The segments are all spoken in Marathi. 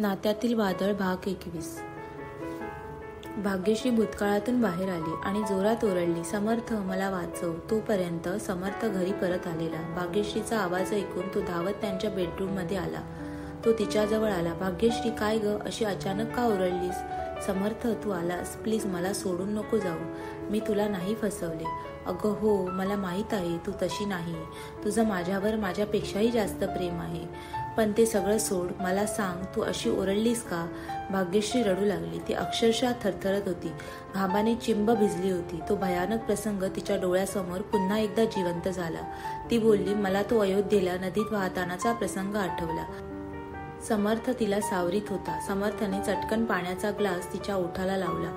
नात्यातील वादळ भाग 21. भाग्यश्री भूतकाळातून बाहेर आली आणि जोरात ओरडली, समर्थ मला वाचव. तोपर्यंत समर्थ घरी परत आलेला. भाग्यश्रीचा आवाज ऐकून तो धावत त्यांच्या बेडरूममध्ये आला. तो तिच्याजवळ आला. भाग्यश्री, काय ग, अशी अचानक का ओरडलीस? समर्थ, तू आलास, प्लीज मला सोडून नको जाऊ. मी तुला नाही फसवले. अगं हो, मला माहीत आहे तू तशी नाही. तुझं माझ्यावर माझ्यापेक्षाही जास्त प्रेम आहे. पण ते सगळं सोड, मला सांग, तू अशी ओरडलीस का? भाग्यश्री रडू लागली. ती अक्षरशः थरथरत होती. घामाने चिंब भिजली होती. तो भयानक प्रसंग तिच्या डोळ्यासमोर पुन्हा एकदा जिवंत झाला. ती बोलली, मला तो अयोध्येला नदीत वाहतानाचा प्रसंग आठवला. समर्थ तिला सावरीत होता. समर्थने चटकन पाण्याचा ग्लास तिच्या ओठाला लावला.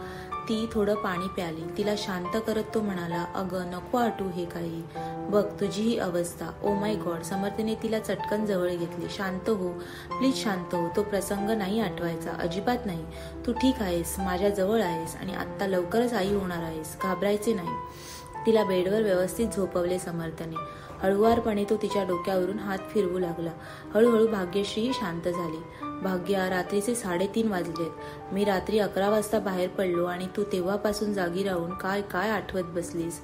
ती थोडं पाणी प्याली. तिला शांत करत तो म्हणाला, अगं नको आठवू हे काही. बघ तुझी ही अवस्था. Oh my God. समर्थने तिला चटकन जवळ घेतली. शांत हो, प्लीज शांत हो. तो प्रसंग नाही आठवायचा, अजिबात नाही. तू ठीक आहेस, माझ्या जवळ आहेस आणि आत्ता लवकरच आई होणार आहेस. घाबरायचे नाही. तिला बेडवर व्यवस्थित झोपवले समर्थने. हळुवारपणे तो तिच्या डोक्यावरून हात फिरवू लागला. हळूहळू भाग्यश्री शांत झाली. भाग्या, रात्रीचे 3:30 वाजलेत. मी रात्री 11 वाजता बाहेर पडलो आणि तू तेव्हापासून जागी राहून काय काय आठवत बसलीस.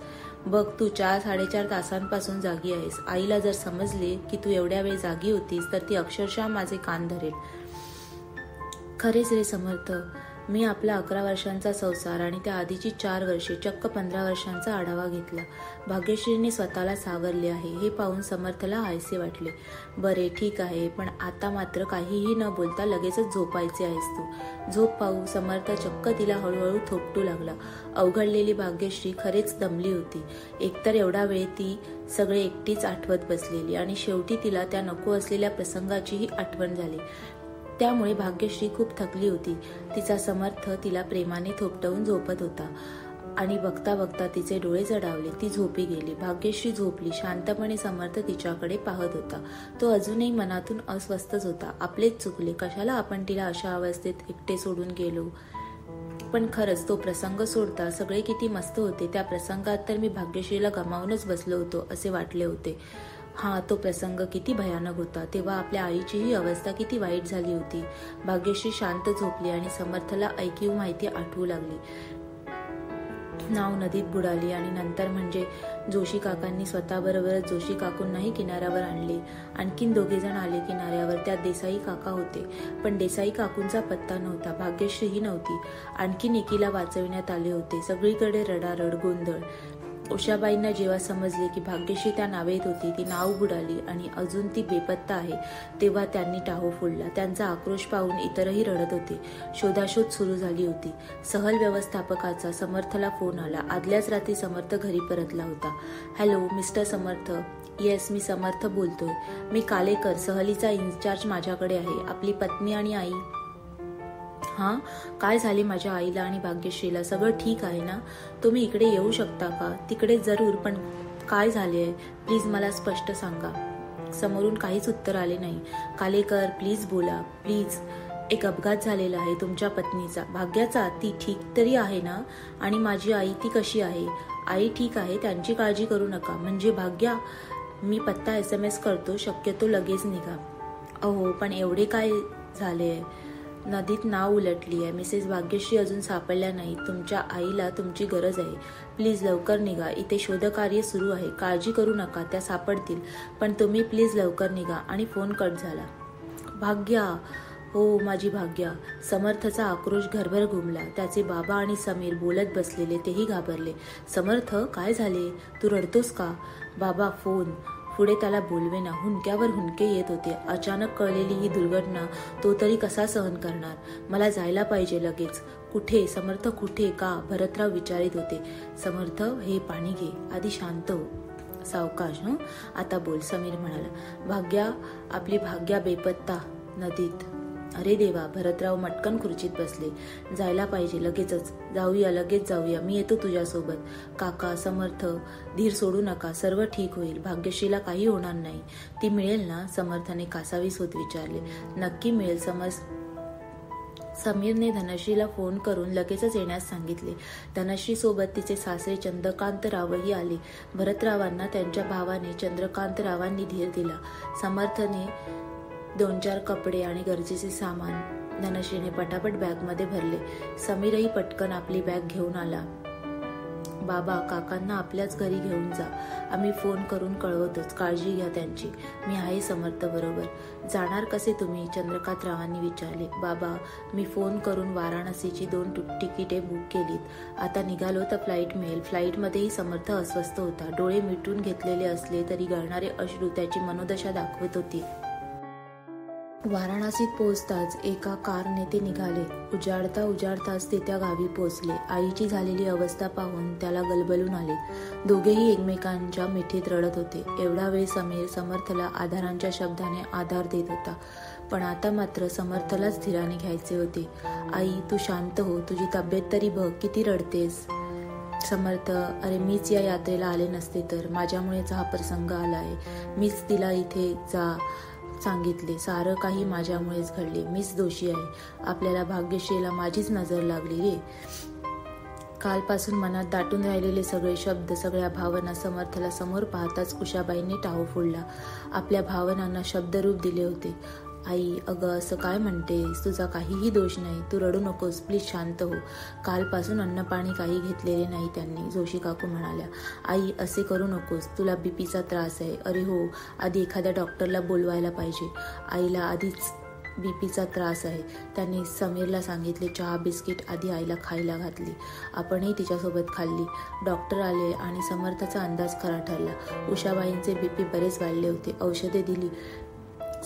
बघ, तू 4-4.5 तासांपासून जागी आहेस. आईला जर समजले की तू एवढ्या वेळ जागी होतीस तर ती अक्षरशः माझे कान धरेल. खरेच रे समर्थ, मी आपला 11 वर्षांचा संसार आणि त्या आधीची 4 वर्षे, चक्क 15 वर्षांचा आढावा घेतला. भाग्यश्रीने स्वतःला सावरले आहे हे पाहून समर्थला हायसे वाटले. बरे, ठीक आहे, पण आता मात्र काहीही न बोलता लगेचच झोपायचे आहेस तू. झोप पाहू. समर्थ चक्क तिला हळूहळू थोपटू लागला. अवघडलेली भाग्यश्री खरेच दमली होती. एकतर एवढा वेळ ती सगळे एकटीच आठवत बसलेली आणि शेवटी तिला त्या नको असलेल्या प्रसंगाचीही आठवण झाली. त्यामुळे भाग्यश्री खूप थकली होती. तिचा समर्थ तिला प्रेमाने थोपटवून झोपत होता आणि बघता बघता तिचे डोळे जडावले. ती झोपी गेली. भाग्यश्री झोपली. शांतपणे समर्थ तिच्याकडे पाहत होता. तो अजूनही मनातून अस्वस्थच होता. आपलेच चुकले, कशाला आपण तिला अशा अवस्थेत एकटे सोडून गेलो. पण खरंच तो प्रसंग सोडता सगळे किती मस्त होते. त्या प्रसंगात तर मी भाग्यश्रीला गमावूनच बसलो होतो असे वाटले होते. हा, तो प्रसंग किती भयानक होता. तेव्हा आपल्या आईचीही अवस्था किती वाईट झाली होती. भाग्यश्री शांत झोपली आणि समर्थला ऐकीव माहिती आठवू लागली. नाव नदीत बुडाली आणि नंतर म्हणजे जोशी काकांनी स्वतःबरोबरच जोशी काकूंनाही किनाऱ्यावर आणले. आणखीन 2 जण आले किनाऱ्यावर. त्यात देसाई काका होते. पण देसाई काकूंचा पत्ता नव्हता. भाग्यश्रीही नव्हती. आणखीन एकीला वाचविण्यात आले होते. सगळीकडे रडारड, गोंधळ. उषाबाईंना जेव्हा समजले की भाग्यश्री त्या नावेत होती, ती नाव बुडाली आणि अजून ती बेपत्ता आहे, तेव्हा त्यांनी टाहो फोडला. त्यांचा आक्रोश पाहून इतरही रडत होते. शोधाशोध सुरू झाली होती. सहल व्यवस्थापकाचा समर्थला फोन आला. आदल्याच रात्री समर्थ घरी परतला होता. हॅलो मिस्टर समर्थ. येस, मी समर्थ बोलतोय. मी कालेकर, सहलीचा इन्चार्ज माझ्याकडे आहे. आपली पत्नी आणि आई. हां, काय झाले माझ्या आईला आणि भाग्यश्रीला? सगळं ठीक आहे ना? तुम्ही इकडे येऊ शकता का? तिकडे जरूर, पण काय झाले आहे? प्लीज मला स्पष्ट सांगा. समोरून काहीच उत्तर आले नाही. कालेकर, प्लीज बोला, प्लीज. एक अपघात झालेला आहे तुमच्या पत्नीचा. भाग्याचा? ती ठीक तरी आहे ना? आणि माझी आई, ती कशी आहे? आई ठीक आहे, त्यांची काळजी करू नका. म्हणजे भाग्या? मी पत्ता SMS करतो, शक्यतो लगेच निघा. अहो, पण एवढे काय झाले? नदीत नाव उलटली आहे. मिसेस भाग्यश्री अजून सापडल्या नाही. तुमच्या आईला तुमची गरज आहे. प्लीज लवकर निघा. इथे शोधकार्य सुरू आहे. काळजी करू नका, त्या सापडतील. पण तुम्ही प्लीज लवकर निघा. आणि फोन कट झाला. भाग्या, हो माझी भाग्या. समर्थचा आक्रोश घरभर घुमला. त्याचे बाबा आणि समीर बोलत बसलेले, तेही घाबरले. समर्थ, काय झाले? तू रडतोस का? बाबा, फोन. पुढे त्याला बोलवेना. हुंडक्यावर हुंडके येत होते. अचानक कळलेली ही दुर्घटना तो तरी कसा सहन करणार? मला जायला पाहिजे लगेच. कुठे? समर्थ कुठे? का? भरतराव विचारित होते. समर्थ, हे पाणी घे. आधी शांत हो. सावकाश. आता बोल, समीर म्हणाला. भाग्या, आपली भाग्या बेपत्ता नदीत. अरे देवा. भरतराव मटकन खुर्चीत बसले. जायला पाहिजे लगेचच. जाऊया, लगेच जाऊया. मी येतो तुझ्यासोबत. काका, समर्थ, धीर सोडू नका. सर्व ठीक होईल. भाग्यश्रीला काही होणार नाही. ती मिळेल ना? समर्थने कासावीस होत विचारले. नक्की मिळेल समीरने धनश्रीला फोन करून लगेचच येण्यास सांगितले. धनश्री सोबत तिचे सासरे चंद्रकांतरावही आले. भरतरावांना त्यांच्या भावाने चंद्रकांतरावांनी धीर दिला. समर्थने 2-4 कपडे आणि गरजेचे सामान धनश्रीने पटापट बॅगमध्ये भरले. समीरही पटकन आपली बॅग घेऊन आला. बाबा, काकांना आपल्याच घरी घेऊन जा. आम्ही फोन करून कळवतोच. काळजी घ्या त्यांची. मी आहे समर्थ बरोबर. जाणार कसे तुम्ही? चंद्रकांतरावांनी विचारले. बाबा, मी फोन करून वाराणसीची 2 तिकिटे बुक केलीत. आता निघालो तर फ्लाईट मिळेल. फ्लाईटमध्येही समर्थ अस्वस्थ होता. डोळे मिटून घेतलेले असले तरी गळणारे अश्रू त्याची मनोदशा दाखवत होती. वाराणसीत पोहोचताच एका कारने ते निघाले. उजाडताच ते त्या गावी पोहोचले. आईची झालेली अवस्था पाहून त्याला गलबलून आले. दोघेही एकमेकांच्या मिठीत रडत होते. एवढा वेळ समीर समर्थला आधारांच्या शब्दाने आधार देत होता, पण आता मात्र समर्थलाच धीराने घ्यायचे होते. आई, तू शांत हो. तुझी तब्येत तरी बघ. किती रडतेस? समर्थ, अरे मीच या यात्रेला आले नसते तर. माझ्यामुळेच हा प्रसंग आला आहे. मीच तिला इथे जा सांगितले. सारं काही माझ्यामुळेच घडले. मीच दोषी आहे. आपल्याला भाग्यश्रीला माझीच नजर लागली रे. कालपासून मनात दाटून राहिलेले सगळे शब्द, सगळ्या भावना समर्थला समोर पाहताच उषाबाईंनी टाहो फोडला. आपल्या भावनांना शब्दरूप दिले होते. आई, अगं असं काय म्हणतेस? तुझा काहीही दोष नाही. तू रडू नकोस. प्लीज शांत हो. कालपासून अन्न पाणी काही घेतलेले नाही त्यांनी, जोशी काकू म्हणाल्या. आई, असे करू नकोस. तुला बीपीचा त्रास आहे. अरे हो, आधी एखाद्या डॉक्टरला बोलवायला पाहिजे. आईला आधीच बीपीचा त्रास आहे. त्यांनी समीरला सांगितले. चहा बिस्किट आधी आईला खायला घातली. आपणही तिच्यासोबत खाल्ली. डॉक्टर आले आणि समर्थाचा अंदाज खरा ठरला. उषाबाईंचे बीपी बरेच वाढले होते. औषधे दिली.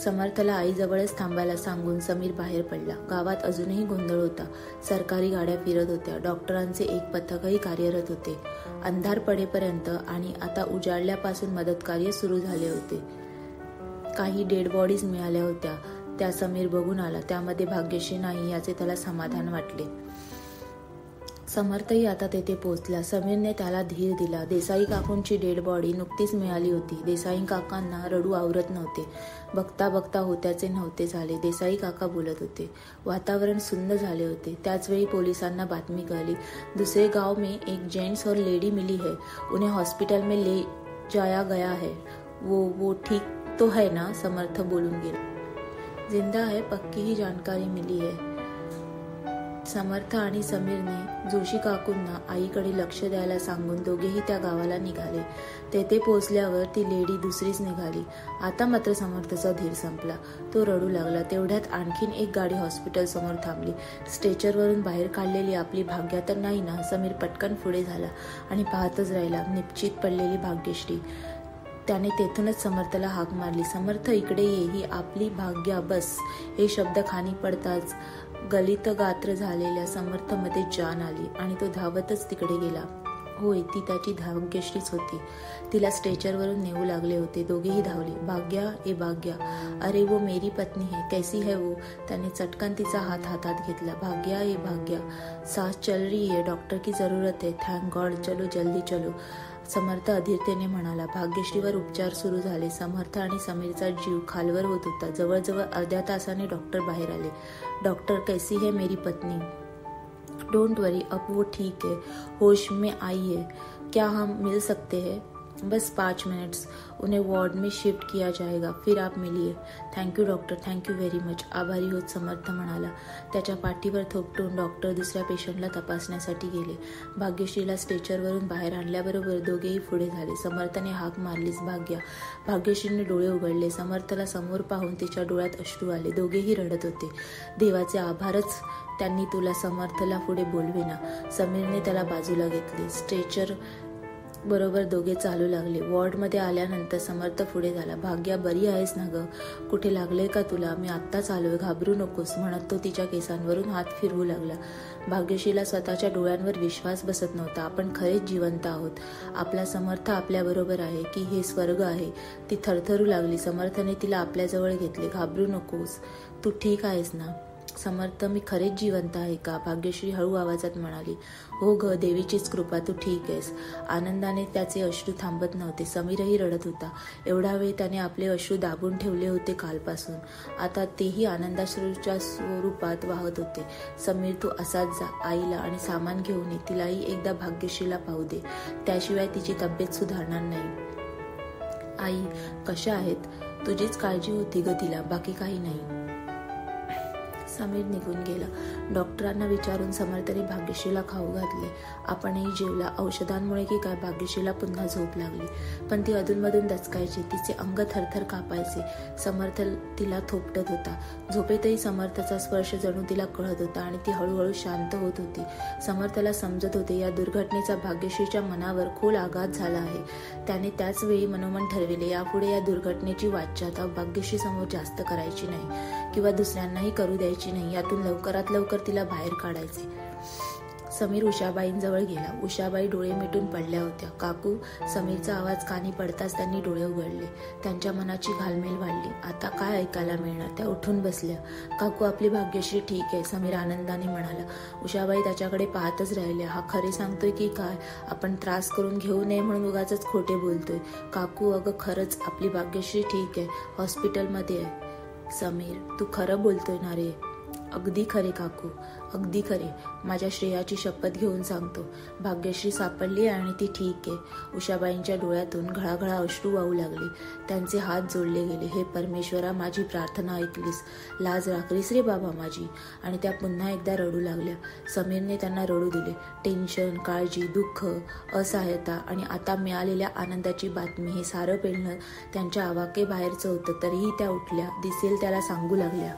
समर्थला आईजवळच थांबायला सांगून समीर बाहेर पडला. गावात अजूनही गोंधळ होता. सरकारी गाड्या फिरत होत्या. डॉक्टरांचे एक पथकही कार्यरत होते. अंधार पडेपर्यंत आणि आता उजाडल्यापासून मदतकार्य सुरू झाले होते. काही डेड बॉडीज मिळाल्या होत्या. त्या समीर बघून आला. त्यामध्ये भाग्यश्री नाही याचे त्याला समाधान वाटले. समर्थही आता तेथे पोहोचला. समीरने त्याला धीर दिला. देसाई काकूंची डेड बॉडी नुकतीच मिळाली होती. देसाई काकांना रडू आवरत नव्हते. बघता बघता होत्याचे नव्हते झाले. देसाई काका बोलत होते. वातावरण सुंदर झाले होते. त्याचवेळी पोलिसांना बातमी कळली. दूसरे गाव में एक जेंट्स और लेडी मिली है. उन्हें हॉस्पिटल में ले जाया गया है. वो ठीक तो है ना? समर्थ बोलून गेला. जिंदा है, पक्की ही जानकारी मिली है. समर्थ आणि समीरने जोशी काकूंना आईकडे लक्ष द्यायला सांगून दोघेही त्या गावाला निघाले. तेथे पोहोचल्यावर ती लेडी दुसरीच निघाली. आता मात्र समर्थचा धीर संपला. तो रडू लागला. तेवढ्यात आणखीन एक गाडी हॉस्पिटल समोर थांबली. स्ट्रेचरवरून बाहेर काढलेली आपली भाग्या तर नाही ना? समीर पटकन पुढे झाला आणि पाहतच राहिला. निश्चित पडलेली भाग्यश्री. त्याने तेथूनच समर्थला हाक मारली. समर्थ, इकडे ये. ही आपली भाग्या. बस. हे शब्द खाणी पडताच गलित गात्र झालेल्या समर्थमध्ये जान आली आणि तो धावतच तिकडे गेला. होय, ती त्याची भाग्यश्रीच होती. तिला स्ट्रेचरवरून नेऊ लागले होते. दोघेही धावले. भाग्या, ए भाग्या, अरे वो मेरी पत्नी है. कैसी है वो? त्याने चटकन तिचा हात हातात घेतला. भाग्या, ए भाग्या, सांस चल रही है. डॉक्टर की जरूरत है. Thank God. चलो जल्दी चलो. समर्थ अधीरतेने म्हणाला. भाग्यश्रीवर उपचार सुरू झाले. समर्थ आणि समीरचा जीव खालवर होत होता. जवळजवळ अर्ध्या तासाने डॉक्टर बाहेर आले. डॉक्टर, कैसी है मेरी पत्नी? डोंट वरी, अब वो ठीक है, होश में आई है. क्या हम मिल सकते हैं? बस 5 मिनट्स. उन्हें वार्ड में शिफ्ट किया जाएगा. फिर आप मिलिए. Thank you doctor, thank you very much. आभारी होत समर्थ म्हणाला. त्याच्या पाठीवर थोपटून डॉक्टर दुसऱ्या पेशंटला तपासण्यासाठी गेले. भाग्यश्रीला स्ट्रेचरवरून बाहेर आणल्याबरोबर दोघेही पुढे झाले. समर्थने हाक मारलीच. भाग्या. भाग्यश्रीने डोळे उघडले. समर्थला समोर पाहून तिच्या डोळ्यात अश्रू आले. दोघेही रडत होते. देवाचे आभारच त्यांनी तुला समर्थला पुढे बोलविना. समीरने त्याला बाजूला घेतले. स्ट्रेचर बरोबर दोघे चालू लागले. वॉर्डमध्ये आल्यानंतर समर्थ पुढे झाला. भाग्या, बरी आहेस ना ग? कुठे लागले का तुला? मी आत्ताच आलोय, घाबरू नकोस, म्हणत तो तिच्या केसांवरून हात फिरवू लागला. भाग्यश्रीला स्वतःच्या डोळ्यांवर विश्वास बसत नव्हता. आपण खरेच जिवंत आहोत. आपला समर्थ आपल्याबरोबर आहे की हे स्वर्ग आहे? ती थरथरू लागली. समर्थने तिला आपल्याजवळ घेतले. घाबरू नकोस, तू ठीक आहेस ना? समर्थ, मी खरेच जिवंत आहे का? भाग्यश्री हळू आवाजात म्हणाली. हो ग, देवीचीच कृपा, तू ठीक आहेस. आनंदाने त्याचे अश्रू थांबत नव्हते. समीरही रडत होता. एवढा वेळ त्याने आपले अश्रू दाबून ठेवले होते कालपासून. आता तेही आनंदाश्रूच्या स्वरूपात वाहत होते. समीर, तू असाच जा. आईला आणि सामान घेऊन ये. तिलाही एकदा भाग्यश्रीला पाहू दे. त्याशिवाय तिची तब्येत सुधारणार नाही. आई कशा आहेत? तुझीच काळजी होती ग तिला, बाकी काही नाही. समीर निघून गेला. डॉक्टरांना विचारून समर्थने भाग्यश्रीला खाऊ घातले. आपणही जेवला. औषधांमुळे की काय भाग्यश्रीला पुन्हा झोप लागली, पण ती अधूनमधून दचकायची. तिचे अंग थरथर कापायचे. समर्थ तिला थोपटत होता. झोपेतही समर्थचा स्पर्श जणू तिला कळत होता आणि ती हळूहळू शांत होत होती. समर्थला समजत होते या दुर्घटनेचा भाग्यश्रीच्या मनावर खोल आघात झाला आहे. त्याने त्याच वेळी मनोमन ठरविले, यापुढे या दुर्घटनेची वाच्यता भाग्यश्री समोर जास्त करायची नाही किंवा दुसऱ्यांनाही करू द्यायची नाही. यातून लवकरात लवकर तिला बाहेर काढायचे. समीर उषाबाईंजवळ गेला. उषाबाई डोळे मिटून पडल्या होत्या. काकू. समीरचा आवाज कानी पडताच त्यांनी डोळे उघडले. त्यांच्या मनाची घालमेल वाढली. आता काय ऐकायला मिळणार? त्या उठून बसल्या. काकू, आपली भाग्यश्री ठीक आहे, समीर आनंदाने म्हणाला. उषाबाई त्याच्याकडे पाहतच राहिल्या. हा खरे सांगतोय की काय? आपण त्रास करून घेऊ नये म्हणून उगाचच खोटे बोलतोय. काकू, अगं खरंच आपली भाग्यश्री ठीक आहे, हॉस्पिटलमध्ये आहे. समीर, तू खरं बोलतोय ना रे? अगदी खरे काकू, अगदी खरे. माझ्या श्रेयाची शपथ घेऊन सांगतो, भाग्यश्री सापडली आणि ती ठीक आहे. उषाबाईंच्या डोळ्यातून घळाघळा अश्रू वाहू लागले. त्यांचे हात जोडले गेले. हे परमेश्वरा, माझी प्रार्थना ऐकलीस, लाज राखलीस रे बाबा माझी. आणि त्या पुन्हा एकदा रडू लागल्या. समीरने त्यांना रडू दिले. टेन्शन, काळजी, दुःख, असहाय्यता आणि आता मिळालेल्या आनंदाची बातमी हे सारं पेलणं त्यांच्या आवाक्याबाहेरचं होतं. तरीही त्या उठल्या. दिसेल त्याला सांगू लागल्या,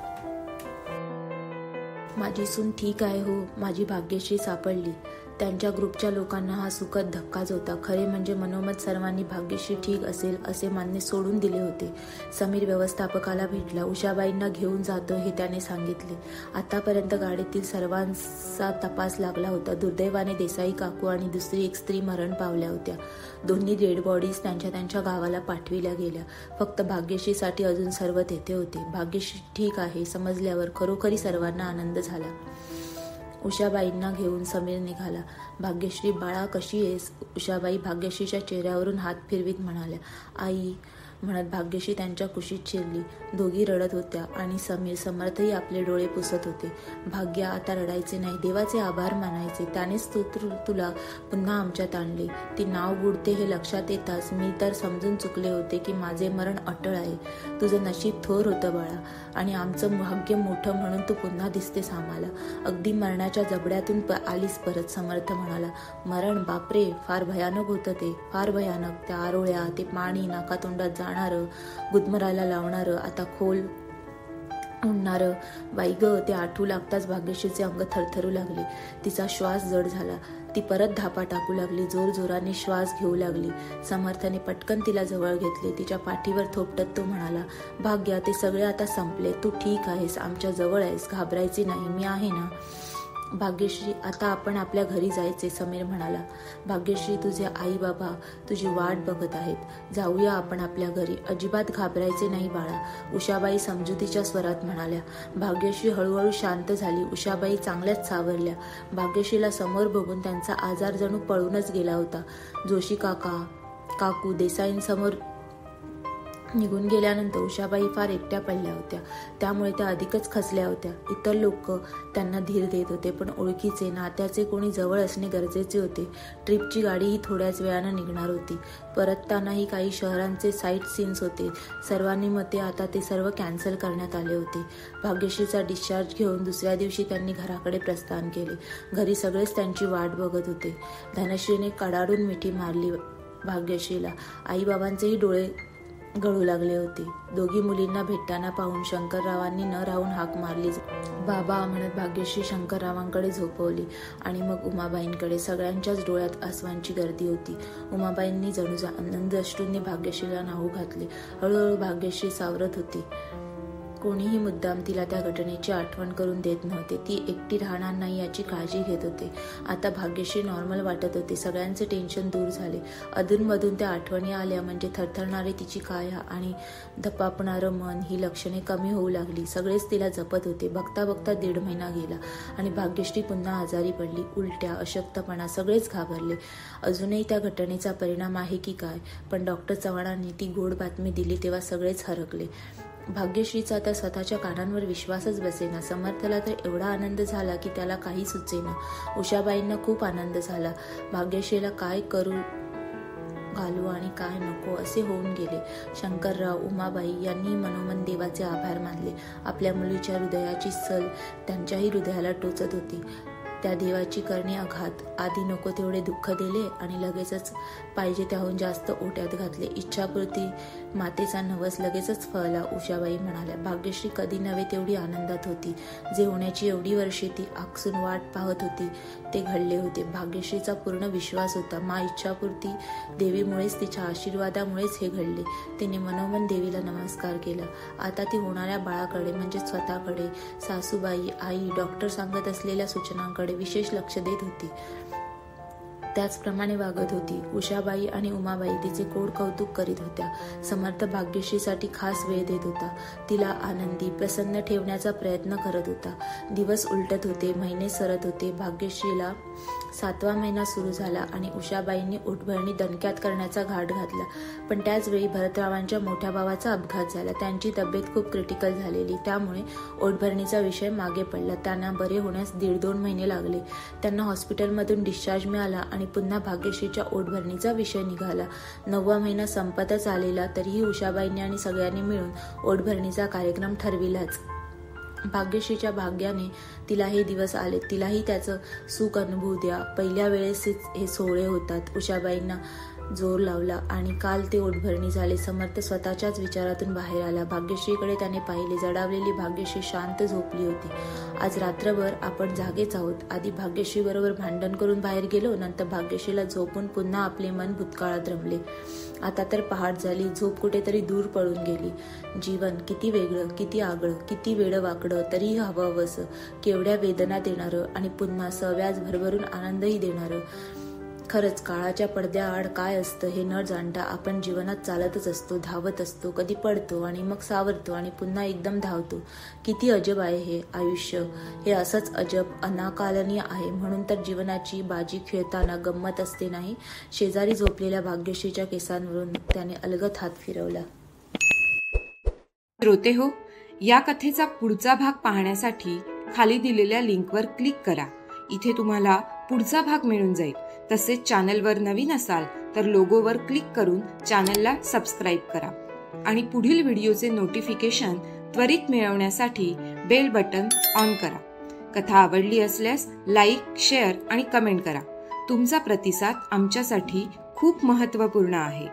माझी सून ठीक आहे हो, माझी भाग्यश्री सापडली. त्यांच्या ग्रुपच्या लोकांना हा सुखद धक्काच होता. खरे म्हणजे मनोमत सर्वांनी भाग्यश्री ठीक असेल असे मानणे सोडून दिले होते. समीर व्यवस्थापकाला भेटला. उषाबाईंना घेऊन जातो हे त्याने सांगितले. आतापर्यंत गाडीतील सर्वांचा तपास लागला होता. दुर्दैवाने देसाई काकू आणि दुसरी एक स्त्री मरण पावल्या होत्या. दोन्ही डेड बॉडीज त्यांच्या गावाला पाठविल्या गेल्या. फक्त भाग्यश्रीसाठी अजून सर्व तेथे होते. भाग्यश्री ठीक आहे समजल्यावर खरोखरी सर्वांना आनंद झाला. उषाबाईंना घेऊन समीर निघाला. भाग्यश्री, बाळा कशी आहेस? उषाबाई भाग्यश्रीच्या चेहऱ्यावरून हात फिरवीत म्हणाल्या. आई म्हणत भाग्यश्री त्यांच्या कुशीत शिरली. दोघी रडत होत्या आणि समीर समर्थही आपले डोळे पुसत होते. भाग्या, आता रडायचे नाही, देवाचे आभार मानायचे. त्यानेच तुला पुन्हा आमच्यात आणले. ती नाव बुडते हे लक्षात येताच मी तर समजून चुकले होते की माझे मरण अटळ आहे. तुझं नशीब थोर होतं बाळा, आणि आमचं भाग्य मोठं म्हणून तू पुन्हा दिसतेस आम्हाला. अगदी मरणाच्या जबड्यातून आलीस परत. समर्थ म्हणाला. मरण? बापरे, फार भयानक होतं ते, फार भयानक. त्या आरोळ्या, ते पाणी नाकातोंडात जाणारं, गुदमरायला लावणारं, आता खोल उडणारं. बाई ग, ते आठवू लागताच भाग्यश्रीचे अंग थरथरू लागले. तिचा श्वास जड झाला. ती परत धापा टाकू लागली. जोरजोराने श्वास घेऊ लागली. समर्थने पटकन तिला जवळ घेतले. तिच्या पाठीवर थोपटत तो म्हणाला, भाग्या, ते सगळे आता संपले. तू ठीक आहेस, आमच्या जवळ आहेस, घाबरायचे नाही, मी आहे ना. भाग्यश्री, आता आपण आपल्या घरी जायचे, समीर म्हणाला. भाग्यश्री, तुझे आई बाबा तुझी वाट बघत आहेत. जाऊया आपण आपल्या घरी. अजिबात घाबरायचे नाही बाळा, उषाबाई समजुतीच्या स्वरात म्हणाल्या. भाग्यश्री हळूहळू शांत झाली. उषाबाई चांगल्याच सावरल्या. भाग्यश्रीला समोर बघून त्यांचा आजार जणू पळूनच गेला होता. जोशी काकू देसाईंसमोर निघून गेल्यानंतर उषाबाई फार एकट्या पडल्या होत्या. त्यामुळे त्या अधिकच खचल्या होत्या. इतर लोक त्यांना धीर देत होते, पण ओळखीचे नात्याचे कोणी जवळ असणे गरजेचे होते. ट्रिपची गाडीही थोड्याच वेळानं निघणार होती. परततानाही काही शहरांचे साईट सीन्स होते. सर्वांनी मते आता ते सर्व कॅन्सल करण्यात आले होते. भाग्यश्रीचा डिस्चार्ज घेऊन दुसऱ्या दिवशी त्यांनी घराकडे प्रस्थान केले. घरी सगळेच त्यांची वाट बघत होते. धनश्रीने कडाडून मिठी मारली भाग्यश्रीला. आईबाबांचेही डोळे गळू लागले होते. दोघी मुलींना भेटताना पाहून शंकररावांनी न राहून हाक मारली. बाबा म्हणत भाग्यश्री शंकररावांकडे झोपवली आणि मग उमाबाईंकडे. सगळ्यांच्याच डोळ्यात आसवांची गर्दी होती. उमाबाईंनी जणू आनंद अश्रूंनी भाग्यश्रीला न्हाऊ घातले. हळूहळू भाग्यश्री सावरत होती. कोणीही मुद्दाम तिला त्या घटनेची आठवण करून देत नव्हते. ती एकटी राहणार नाही याची काळजी घेत होते. आता भाग्यश्री नॉर्मल वाटत होते. सगळ्यांचे टेन्शन दूर झाले. अधूनमधून त्या आठवणी आल्या म्हणजे थरथरणारी तिची काया आणि धपापणारं मन ही लक्षणे कमी होऊ लागली. सगळेच तिला जपत होते. बघता बघता 1.5 महिना गेला आणि भाग्यश्री पुन्हा आजारी पडली. उलट्या, अशक्तपणा, सगळेच घाबरले. अजूनही त्या घटनेचा परिणाम आहे की काय, पण डॉक्टर चव्हाणांनी ती गोड बातमी दिली तेव्हा सगळेच हरकले. भाग्यश्रीचा तर स्वतःच्या कानांवर विश्वासच बसेना. समर्थला तर एवढा आनंद झाला की त्याला काही सुचेना. उषाबाईंना खूप आनंद झाला. भाग्यश्रीला काय करू घालू आणि काय नको असे होऊन गेले. शंकरराव, उमाबाई यांनी मनोमन देवाचे आभार मानले. आपल्या मुलीच्या हृदयाची सल त्यांच्याही हृदयाला टोचत होती. त्या देवाची करणे अघात. आधी नको तेवढे दुःख दिले आणि लगेचच पाहिजे त्याहून जास्त ओट्यात घातले. इच्छापूर्ती मातेचा नवस लगेचच फळला, उषाबाई म्हणाल्या. भाग्यश्री कधी नव्हे तेवढी आनंदात होती. जे होण्याची एवढी वर्षे ती आकसून वाट पाहत होती ते घडले होते. भाग्यश्रीचा पूर्ण विश्वास होता. मा इच्छापूर्ती देवीमुळेच, तिच्या आशीर्वादामुळेच हे घडले. तिने मनोमन देवीला नमस्कार केला. आता ती होणाऱ्या बाळाकडे म्हणजे स्वतःकडे, सासूबाई, आई, डॉक्टर सांगत असलेल्या सूचनांकडे विशेष लक्ष देत होती. त्याचप्रमाणे वागत होती. उषाबाई आणि उमाबाई तिचे कोड कौतुक करीत होत्या. समर्थ भाग्यश्रीसाठी खास वेळ देत होता. तिला आनंदी, प्रसन्न ठेवण्याचा प्रयत्न करत होता. दिवस उलटत होते, महिने सरत होते. भाग्यश्रीला 7वा महिना सुरू झाला आणि उषाबाईंनी उठबळणी दणक्यात करण्याचा घाट घातला. पण त्याच वेळी भरतरावांच्या मोठ्या भावाचा अपघात झाला. त्यांची तब्येत खूप क्रिटिकल झालेली, त्यामुळे ओढभरणीचा विषय मागे पडला. त्यांना बरे होण्यास 1.5-2 महिने लागले. त्यांना हॉस्पिटलमधून डिस्चार्ज मिळाला आणि पुन्हा भाग्यश्रीच्या ओढभरणीचा विषय निघाला. 9वा महिना संपतच आलेला, तरीही उषाबाईंनी आणि सगळ्यांनी मिळून ओढभरणीचा कार्यक्रम ठरविलाच. भाग्यश्रीच्या भाग्याने तिला हे दिवस आले. तिलाही त्याचं सुख अनुभवू द्या. पहिल्या वेळेसच हे सोहळे होतात. उषाबाईंना जोर लावला आणि काल ते ओढभरणी झाले. समर्थ स्वतःच्याच विचारातून बाहेर आला. भाग्यश्रीकडे त्याने पाहिले. जडावलेली भाग्यश्री शांत झोपली होती. आज रात्रभर आपण जागेच आहोत. आधी भाग्यश्री बरोबर भांडण करून बाहेर गेलो, नंतर भाग्यश्रीला झोपून पुन्हा आपले मन भूतकाळात रमले. आता तर पहाट झाली. झोप कुठेतरी दूर पळून गेली. जीवन किती वेगळं, किती आगळं, किती वेडं वाकडं, तरीही हवंसं, केवढ्या वेदना देणारं आणि पुन्हा सव्याज भरभरून आनंदही देणारं. खरंच काळाच्या पडद्याआड काय असतं हे न जाणता आपण जीवनात चालतच असतो, धावत असतो. कधी पडतो आणि मग सावरतो आणि पुन्हा एकदम धावतो. किती अजब आहे हे आयुष्य. हे असंच अजब, अनाकलनीय आहे. म्हणून तर जीवनाची बाजी खेळताना गंमत असते नाही. शेजारी झोपलेल्या भाग्यश्रीच्या केसांवरून त्याने अलगद हात फिरवला. श्रोते हो, या कथेचा पुढचा भाग पाहण्यासाठी खाली दिलेल्या लिंकवर क्लिक करा. इथे तुम्हाला पुढचा भाग मिळून जाईल. तसेच चॅनलवर नवीन असाल तर लोगोवर क्लिक करून चॅनलला सबस्क्राईब करा आणि पुढील व्हिडिओचे नोटिफिकेशन त्वरित मिळवण्यासाठी बेल बटन ऑन करा. कथा आवडली असल्यास लाईक, शेअर आणि कमेंट करा. तुमचा प्रतिसाद आमच्यासाठी खूप महत्त्वपूर्ण आहे.